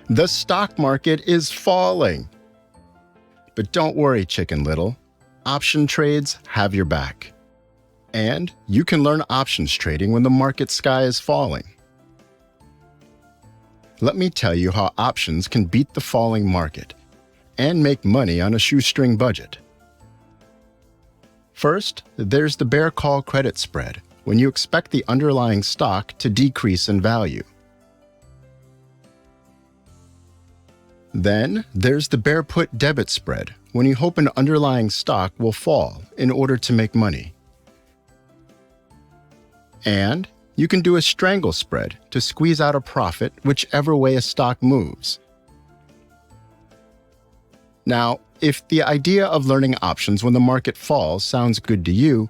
The stock market is falling. But don't worry, Chicken Little. Option trades have your back. And you can learn options trading when the market sky is falling. Let me tell you how options can beat the falling market and make money on a shoestring budget. First, there's the bear call credit spread, when you expect the underlying stock to decrease in value. Then, there's the bear put debit spread, when you hope an underlying stock will fall in order to make money. And you can do a strangle spread to squeeze out a profit whichever way a stock moves. Now, if the idea of learning options when the market falls sounds good to you,